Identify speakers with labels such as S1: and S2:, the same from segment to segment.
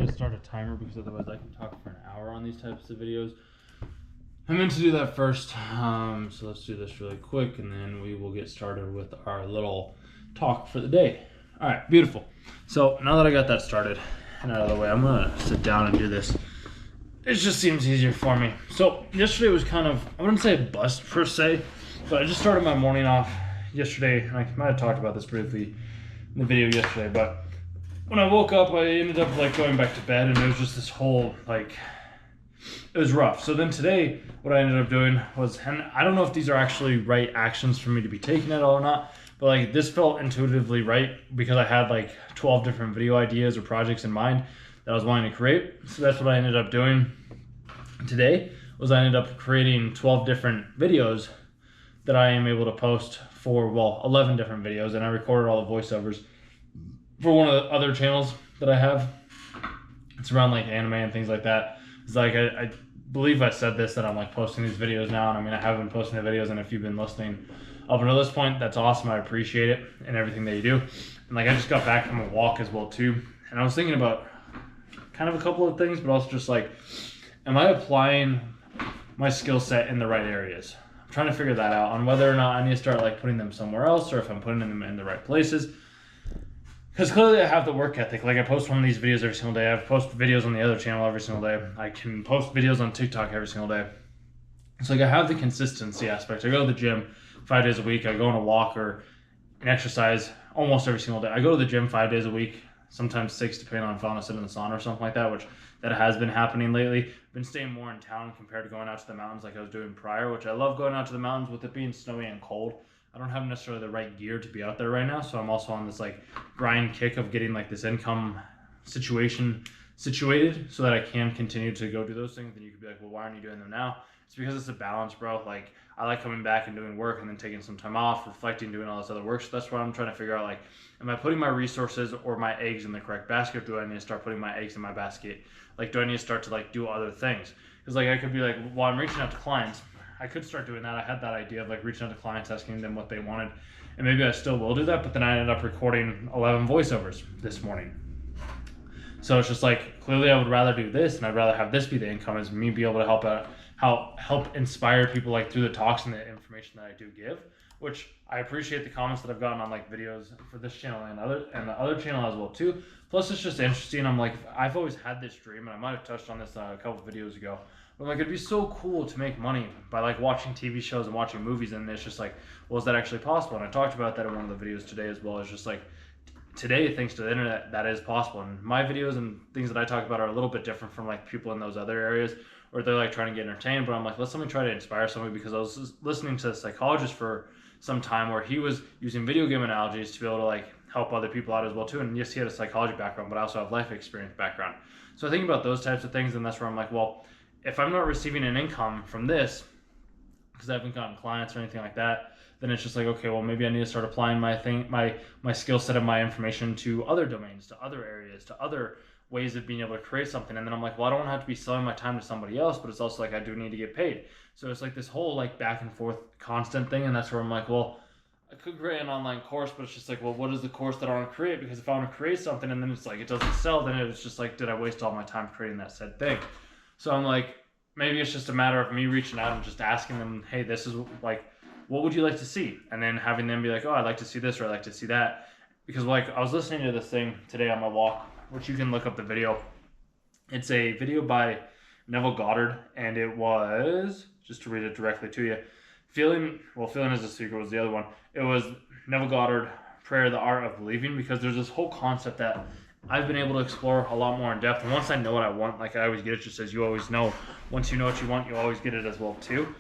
S1: to start a timer because otherwise I can talk for an hour on these types of videos. I meant to do that first, so let's do this really quick and then we will get started with our little talk for the day. All right, beautiful. So now that I got that started and out of the way, I'm gonna sit down and do this. It just seems easier for me. So yesterday was kind of, I wouldn't say a bust per se, but I just started my morning off yesterday, and I might have talked about this briefly in the video yesterday, but when I woke up, I ended up like going back to bed, and it was just this whole like, it was rough. So then today, what I ended up doing was, and I don't know if these are actually right actions for me to be taking at all or not, but like this felt intuitively right because I had like 12 different video ideas or projects in mind that I was wanting to create. So that's what I ended up doing today, was I ended up creating 12 different videos that I am able to post for, well, 11 different videos, and I recorded all the voiceovers for one of the other channels that I have. It's around like anime and things like that. It's like, I believe I said this, that I'm like posting these videos now, and I mean, I have been posting the videos, and if you've been listening up until this point, that's awesome. I appreciate it and everything that you do. And like, I just got back from a walk as well too, and I was thinking about kind of a couple of things, but also just like, am I applying my skill set in the right areas? I'm trying to figure that out on whether or not I need to start like putting them somewhere else, or if I'm putting them in the right places. Because clearly I have the work ethic. Like, I post one of these videos every single day. I've posted videos on the other channel every single day. I can post videos on TikTok every single day. So like, I have the consistency aspect. I go to the gym 5 days a week. I go on a walk or an exercise almost every single day. I go to the gym 5 days a week, sometimes 6 depending on if I want to sit in the sauna or something like that, which that has been happening lately. I've been staying more in town compared to going out to the mountains like I was doing prior, which I love going out to the mountains with it being snowy and cold. I don't have necessarily the right gear to be out there right now, so I'm also on this like grind kick of getting like this income situation situated so that I can continue to go do those things. Then you could be like, well, why aren't you doing them now? It's because it's a balance, bro. Like, I like coming back and doing work and then taking some time off, reflecting, doing all this other work. So that's what I'm trying to figure out. Like, am I putting my resources or my eggs in the correct basket? Or do I need to start putting my eggs in my basket? Like, do I need to start to like do other things? Because like, I could be like, while I'm reaching out to clients, I could start doing that. I had that idea of like reaching out to clients, asking them what they wanted, and maybe I still will do that, but then I ended up recording 11 voiceovers this morning. So it's just like, clearly I would rather do this, and I'd rather have this be the income, as me be able to help inspire people like through the talks and the information that I do give, which I appreciate the comments that I've gotten on like videos for this channel and the other channel as well too. Plus it's just interesting. I'm like, I've always had this dream, and I might have touched on this a couple of videos ago, but like, it'd be so cool to make money by like watching TV shows and watching movies, and it's just like, well, is that actually possible? And I talked about that in one of the videos today as well. It's just like, today, thanks to the internet, that is possible. And my videos and things that I talk about are a little bit different from like people in those other areas, or they're like trying to get entertained, but I'm like, let me try to inspire somebody, because I was listening to a psychologist for some time where he was using video game analogies to be able to like help other people out as well too. And yes, he had a psychology background, but I also have life experience background. So I think about those types of things, and that's where I'm like, well, if I'm not receiving an income from this, because I haven't gotten clients or anything like that, then it's just like, okay, well, maybe I need to start applying my skill set and my information to other domains, to other areas, to other ways of being able to create something. And then I'm like, well, I don't have to be selling my time to somebody else, but it's also like, I do need to get paid. So it's like this whole like back and forth constant thing. And that's where I'm like, well, I could create an online course, but it's just like, well, what is the course that I want to create? Because if I want to create something and then it's like, it doesn't sell, then it's just like, did I waste all my time creating that said thing? So I'm like, maybe it's just a matter of me reaching out and just asking them, hey, this is like, what would you like to see? And then having them be like, oh, I'd like to see this, or I'd like to see that. Because like, I was listening to this thing today on my walk, which you can look up the video. It's a video by Neville Goddard, and it was, just to read it directly to you, Feeling is a Secret was the other one. It was Neville Goddard, Prayer, the Art of Believing, because there's this whole concept that I've been able to explore a lot more in depth. And once I know what I want, like I always get it, just as you always know, once you know what you want, you always get it as well too.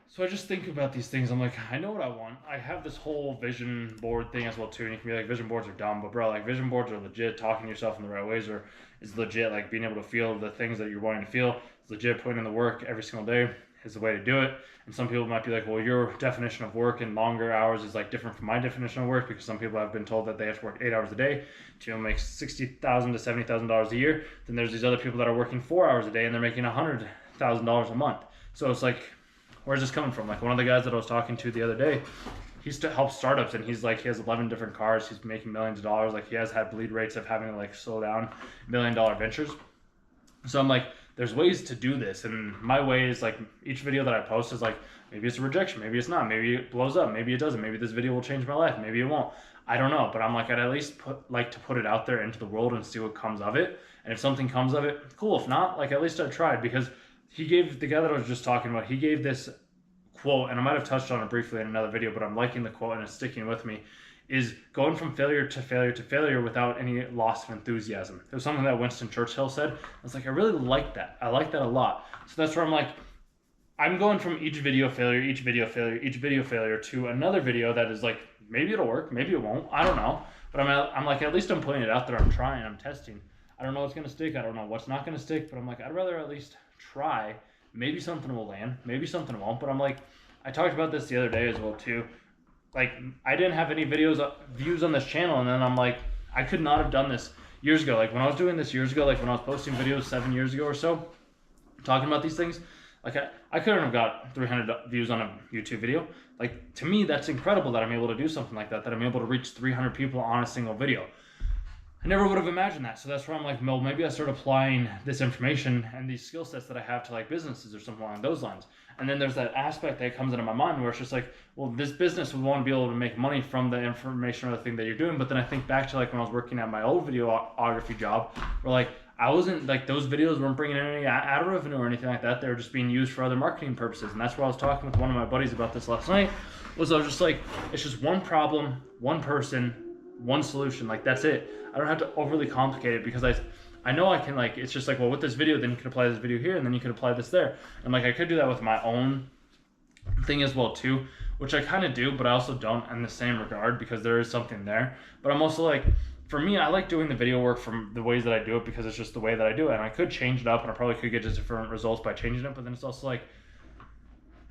S1: So I just think about these things. I'm like, I know what I want. I have this whole vision board thing as well too. And you can be like, vision boards are dumb, but bro, like vision boards are legit. Talking to yourself in the right ways, or is legit. Like being able to feel the things that you're wanting to feel. It's legit. Putting in the work every single day is the way to do it. And some people might be like, well, your definition of work in longer hours is like different from my definition of work, because some people have been told that they have to work 8 hours a day to make $60,000 to $70,000 a year. Then there's these other people that are working 4 hours a day and they're making $100,000 a month. So it's like, where's this coming from? Like one of the guys that I was talking to the other day he's to help startups, and he's like, he has 11 different cars. He's making millions of dollars. Like he has had bleed rates of having to like slow down $1 million ventures. So I'm like, there's ways to do this. And my way is like, each video that I post is like, maybe it's a rejection, maybe it's not, maybe it blows up, maybe it doesn't, maybe this video will change my life, maybe it won't. I don't know, but I'm like, I'd at least like to put it out there into the world and see what comes of it. And if something comes of it, cool. If not, like at least I tried, because he gave, the guy that I was just talking about, he gave this quote, and I might have touched on it briefly in another video, but I'm liking the quote and it's sticking with me, is going from failure to failure to failure without any loss of enthusiasm. It was something that Winston Churchill said. I was like, I really like that. I like that a lot. So that's where I'm like, I'm going from each video failure, each video failure, each video failure to another video that is like, maybe it'll work, maybe it won't, I don't know. But I'm like, at least I'm putting it out there, I'm trying, I'm testing. I don't know what's gonna stick, I don't know what's not gonna stick, but I'm like, I'd rather at least try. Maybe something will land, maybe something won't, but I'm like, I talked about this the other day as well too. Like, I didn't have any views on this channel, and then I'm like, I could not have done this years ago. Like when I was doing this years ago, like when I was posting videos 7 years ago or so, talking about these things, like I couldn't have got 300 views on a YouTube video. Like to me, that's incredible that I'm able to do something like that, that I'm able to reach 300 people on a single video. I never would have imagined that. So that's where I'm like, well, maybe I start applying this information and these skill sets that I have to like businesses or something along those lines. And then there's that aspect that comes into my mind where it's just like, well, this business would want to be able to make money from the information or the thing that you're doing. But then I think back to like when I was working at my old videography job, where like I wasn't like, those videos weren't bringing in any ad revenue or anything like that. They were just being used for other marketing purposes. And that's where I was talking with one of my buddies about this last night, was I was just like, it's just one problem, one person, one solution. Like that's it. I don't have to overly complicate it, because I know I can, like, it's just like, well, with this video, then you could apply this video here, and then you could apply this there. And like I could do that with my own thing as well too, which I kind of do, but I also don't in the same regard, because there is something there. But I'm also like, for me, I like doing the video work from the ways that I do it, because it's just the way that I do it. And I could change it up, and I probably could get just different results by changing it. But then it's also like,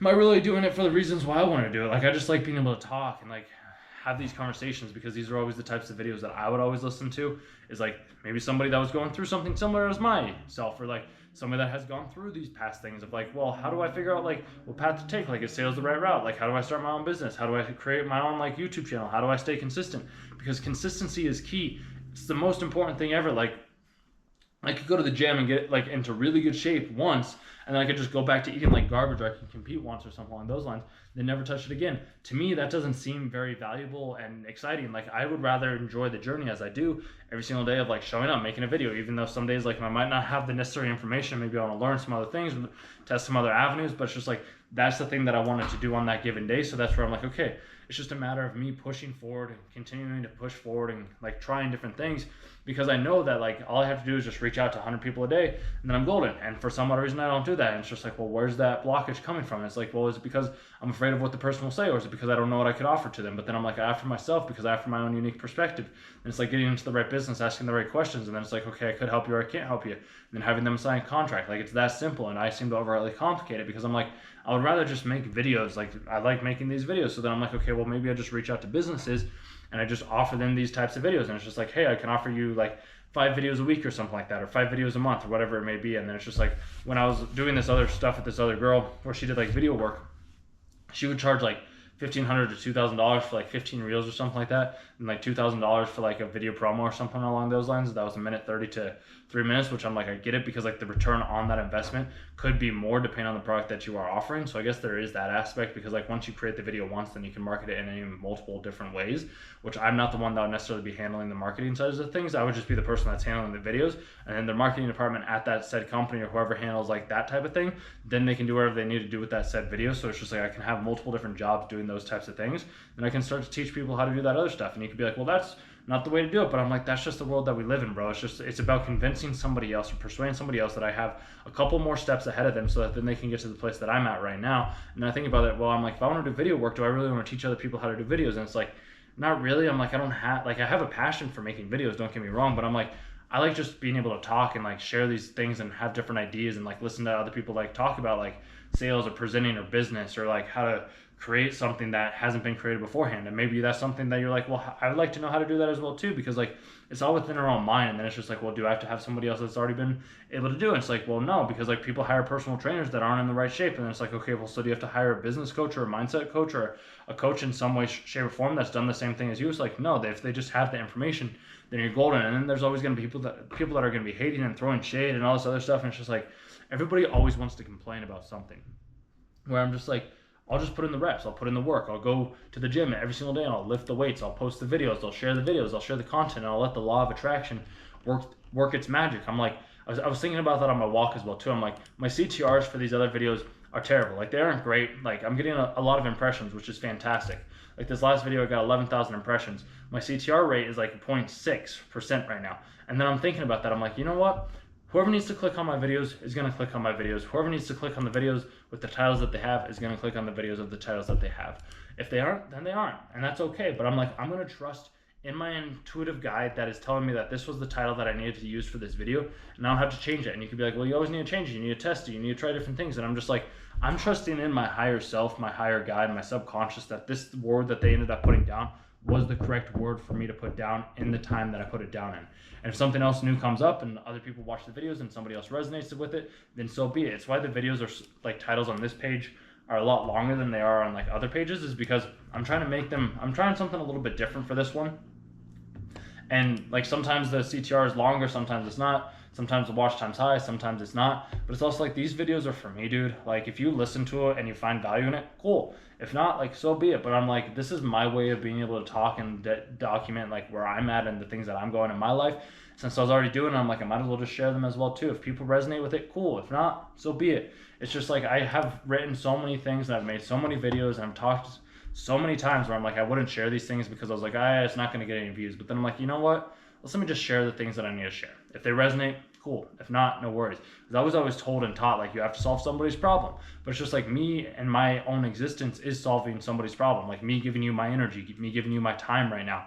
S1: am I really doing it for the reasons why I want to do it? Like I just like being able to talk and like have these conversations, because these are always the types of videos that I would always listen to, is like maybe somebody that was going through something similar as myself, or like somebody that has gone through these past things of like, well, how do I figure out like what path to take? Like, is sales the right route? Like, how do I start my own business? How do I create my own like YouTube channel? How do I stay consistent? Because consistency is key. It's the most important thing ever. Like I could go to the gym and get like into really good shape once, and then I could just go back to eating like garbage, or I can compete once or something along those lines, then never touch it again. To me, that doesn't seem very valuable and exciting. Like I would rather enjoy the journey as I do every single day of like showing up, making a video, even though some days like I might not have the necessary information. Maybe I want to learn some other things, test some other avenues, but it's just like, that's the thing that I wanted to do on that given day. So that's where I'm like, okay, it's just a matter of me pushing forward and continuing to push forward and like trying different things, because I know that like all I have to do is just reach out to 100 people a day, and then I'm golden. And for some other reason I don't do that, and it's just like, well, where's that blockage coming from? And it's like, well, is it because I'm afraid of what the person will say, or is it because I don't know what I could offer to them? But then I'm like, I offer myself because I offer my own unique perspective. And it's like getting into the right business, asking the right questions, and then it's like, okay, I could help you or I can't help you, and then having them sign a contract. Like it's that simple, and I seem to overly complicate it, because I'm like, I would rather just make videos. Like I like making these videos. So then I'm like, okay, well, maybe I just reach out to businesses and I just offer them these types of videos. And it's just like, hey, I can offer you like 5 videos a week or something like that, or 5 videos a month, or whatever it may be. And then it's just like, when I was doing this other stuff with this other girl where she did like video work, she would charge like $1,500 to $2,000 for like 15 reels or something like that, and like $2,000 for like a video promo or something along those lines. That was a minute 30 to 3 minutes, which I'm like, I get it, because like the return on that investment could be more depending on the product that you are offering. So I guess there is that aspect, because like once you create the video once, then you can market it in any multiple different ways, which I'm not the one that would necessarily be handling the marketing side of things. I would just be the person that's handling the videos, and then the marketing department at that said company, or whoever handles like that type of thing, then they can do whatever they need to do with that said video. So it's just like, I can have multiple different jobs doing those types of things, and I can start to teach people how to do that other stuff. And you could be like, well, that's not the way to do it. But I'm like, that's just the world that we live in, bro. It's about convincing somebody else or persuading somebody else that I have a couple more steps ahead of them, so that then they can get to the place that I'm at right now. And I think about it, well, I'm like, if I want to do video work, do I really want to teach other people how to do videos? And it's like, not really. I'm like, I have a passion for making videos, don't get me wrong, but I'm like, I like just being able to talk and like share these things and have different ideas, and like listen to other people like talk about like sales or presenting or business, or like how to create something that hasn't been created beforehand. And maybe that's something that you're like, well, I would like to know how to do that as well too, because like it's all within our own mind. And then it's just like, well, do I have to have somebody else that's already been able to do it? It's like, well, no, because like people hire personal trainers that aren't in the right shape. And then it's like, okay, well, so do you have to hire a business coach or a mindset coach or a coach in some way, shape, or form that's done the same thing as you? It's like, no, if they just have the information, then you're golden. And then there's always going to be people that are going to be hating and throwing shade and all this other stuff. And it's just like, everybody always wants to complain about something, where I'm just like, I'll just put in the reps. I'll put in the work. I'll go to the gym every single day and I'll lift the weights. I'll post the videos. I'll share the videos. I'll share the content. And I'll let the law of attraction work its magic. I'm like, I was thinking about that on my walk as well too. I'm like, my CTRs for these other videos are terrible. Like, they aren't great. Like, I'm getting a lot of impressions, which is fantastic. Like, this last video, I got 11,000 impressions. My CTR rate is like 0.6% right now. And then I'm thinking about that. I'm like, you know what? Whoever needs to click on my videos is going to click on my videos. Whoever needs to click on the videos with the titles that they have is going to click on the videos of the titles that they have. If they aren't, then they aren't. And that's okay. But I'm like, I'm going to trust in my intuitive guide that is telling me that this was the title that I needed to use for this video, and I don't have to change it. And you could be like, well, you always need to change it. You need to test it. You need to try different things. And I'm just like, I'm trusting in my higher self, my higher guide, my subconscious, that this word that they ended up putting down was the correct word for me to put down in the time that I put it down in. And if something else new comes up and other people watch the videos and somebody else resonates with it, then so be it. It's why the videos are like titles on this page are a lot longer than they are on like other pages, is because I'm trying something a little bit different for this one. And like sometimes the CTR is longer, sometimes it's not. Sometimes the watch time's high, sometimes it's not. But it's also like, these videos are for me, dude. Like, if you listen to it and you find value in it, cool. If not, like, so be it. But I'm like, this is my way of being able to talk and document like where I'm at and the things that I'm going in my life. Since I was already doing it, I'm like, I might as well just share them as well too. If people resonate with it, cool. If not, so be it. It's just like, I have written so many things and I've made so many videos and I've talked so many times where I'm like, I wouldn't share these things because I was like, it's not going to get any views. But then I'm like, you know what? Let me just share the things that I need to share. If they resonate, cool. If not, no worries. Because I was always told and taught, like, you have to solve somebody's problem. But it's just like, me and my own existence is solving somebody's problem. Like, me giving you my energy, me giving you my time right now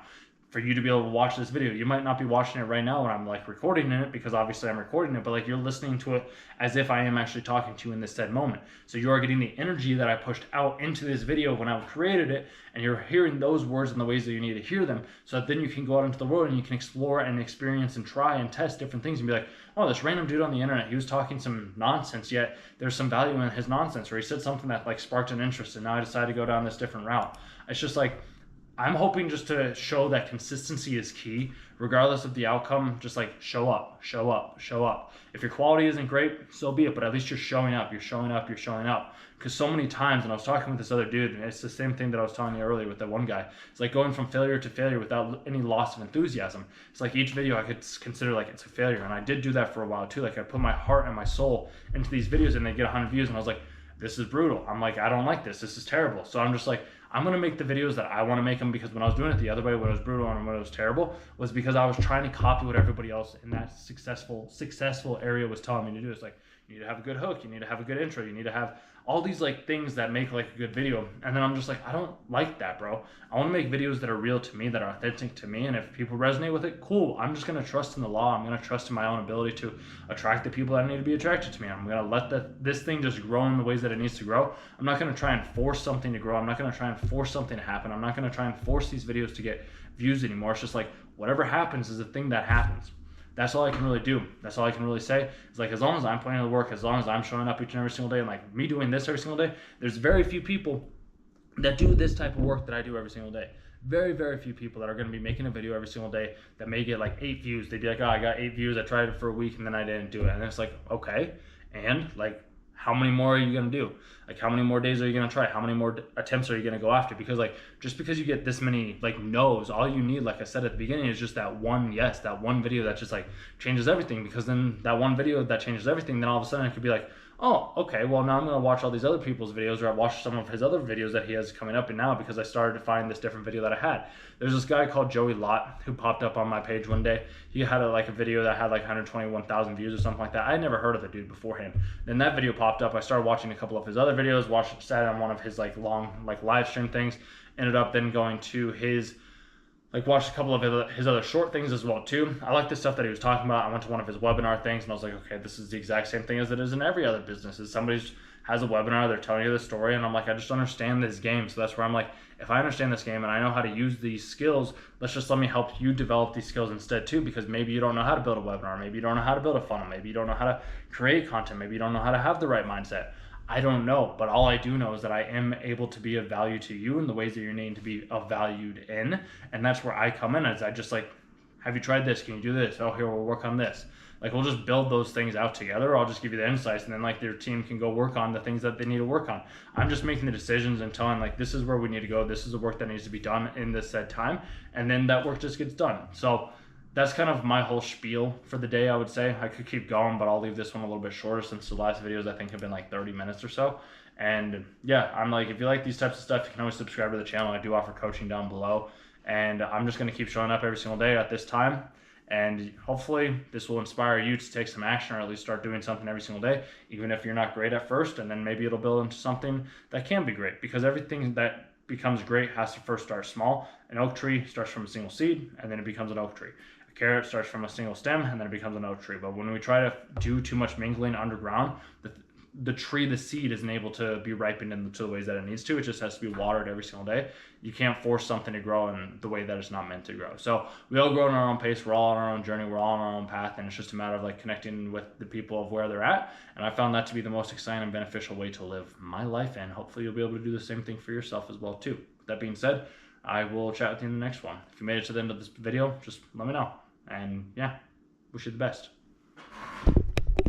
S1: for you to be able to watch this video. You might not be watching it right now when I'm like recording it, because obviously I'm recording it, but like, you're listening to it as if I am actually talking to you in this said moment. So you are getting the energy that I pushed out into this video when I created it, and you're hearing those words in the ways that you need to hear them, so that then you can go out into the world and you can explore and experience and try and test different things and be like, oh, this random dude on the internet, he was talking some nonsense, yet there's some value in his nonsense, or he said something that like sparked an interest, and now I decided to go down this different route. It's just like, I'm hoping just to show that consistency is key, regardless of the outcome. Just like, show up, show up, show up. If your quality isn't great, so be it, but at least you're showing up, you're showing up, you're showing up. Because so many times, and I was talking with this other dude, and it's the same thing that I was telling you earlier with that one guy. It's like going from failure to failure without any loss of enthusiasm. It's like each video I could consider like it's a failure, and I did do that for a while too. Like, I put my heart and my soul into these videos, and they get 100 views, and I was like, this is brutal. I'm like, I don't like this. This is terrible. So I'm just like, I'm going to make the videos that I want to make them, because when I was doing it the other way, when it was brutal and when it was terrible, was because I was trying to copy what everybody else in that successful area was telling me to do. It's like, you need to have a good hook, you need to have a good intro, you need to have all these like things that make like a good video. And then I'm just like, I don't like that, bro. I want to make videos that are real to me, that are authentic to me. And if people resonate with it, cool. I'm just going to trust in the law. I'm going to trust in my own ability to attract the people that need to be attracted to me. I'm going to let this thing just grow in the ways that it needs to grow. I'm not going to try and force something to grow. I'm not going to try and force something to happen. I'm not going to try and force these videos to get views anymore. It's just like, whatever happens is a thing that happens. That's all I can really do. That's all I can really say. It's like, as long as I'm putting in the work, as long as I'm showing up each and every single day, and like me doing this every single day, there's very few people that do this type of work that I do every single day. Very, very few people that are going to be making a video every single day that may get like 8 views. They'd be like, oh, I got 8 views. I tried it for a week and then I didn't do it. And it's like, okay. And like, how many more are you going to do? Like, how many more days are you going to try? How many more attempts are you going to go after? Because like, just because you get this many like no's, all you need, like I said at the beginning, is just that one yes, that one video that just like changes everything. Because then that one video that changes everything, then all of a sudden it could be like, oh, okay, well now I'm going to watch all these other people's videos, or I watched some of his other videos that he has coming up, and now because I started to find this different video that I had. There's this guy called Joey Lott who popped up on my page one day. He had a video that had like 121,000 views or something like that. I had never heard of the dude beforehand. Then that video popped up. I started watching a couple of his other videos, sat on one of his like long like live stream things, ended up then going to his like watched a couple of his other short things as well too. I like the stuff that he was talking about. I went to one of his webinar things and I was like, okay, this is the exact same thing as it is in every other business. Is somebody has a webinar, they're telling you the story, and I'm like, I just understand this game. So that's where I'm like, if I understand this game and I know how to use these skills, let me help you develop these skills instead too, because maybe you don't know how to build a webinar, maybe you don't know how to build a funnel, maybe you don't know how to create content, maybe you don't know how to have the right mindset. I don't know, but all I do know is that I am able to be of value to you in the ways that you're needing to be of valued in, and that's where I come in. As I just like, have you tried this? Can you do this? Oh, here, we'll work on this. Like, we'll just build those things out together. I'll just give you the insights, and then like their team can go work on the things that they need to work on. I'm just making the decisions and telling like, this is where we need to go. This is the work that needs to be done in this said time, and then that work just gets done. So that's kind of my whole spiel for the day, I would say. I could keep going, but I'll leave this one a little bit shorter since the last videos I think have been like 30 minutes or so. And yeah, I'm like, if you like these types of stuff, you can always subscribe to the channel. I do offer coaching down below, and I'm just going to keep showing up every single day at this time. And hopefully this will inspire you to take some action, or at least start doing something every single day, even if you're not great at first, and then maybe it'll build into something that can be great, because everything that becomes great has to first start small. An oak tree starts from a single seed, and then it becomes an oak tree. A carrot starts from a single stem, and then it becomes an oak tree. But when we try to do too much mingling underground, the tree, the seed, isn't able to be ripened into the ways that it needs to. It just has to be watered every single day. You can't force something to grow in the way that it's not meant to grow. So we all grow in our own pace. We're all on our own journey. We're all on our own path. And it's just a matter of like connecting with the people of where they're at. And I found that to be the most exciting and beneficial way to live my life. And hopefully you'll be able to do the same thing for yourself as well too. With that being said, I will chat with you in the next one. If you made it to the end of this video, just let me know. And yeah, wish you the best.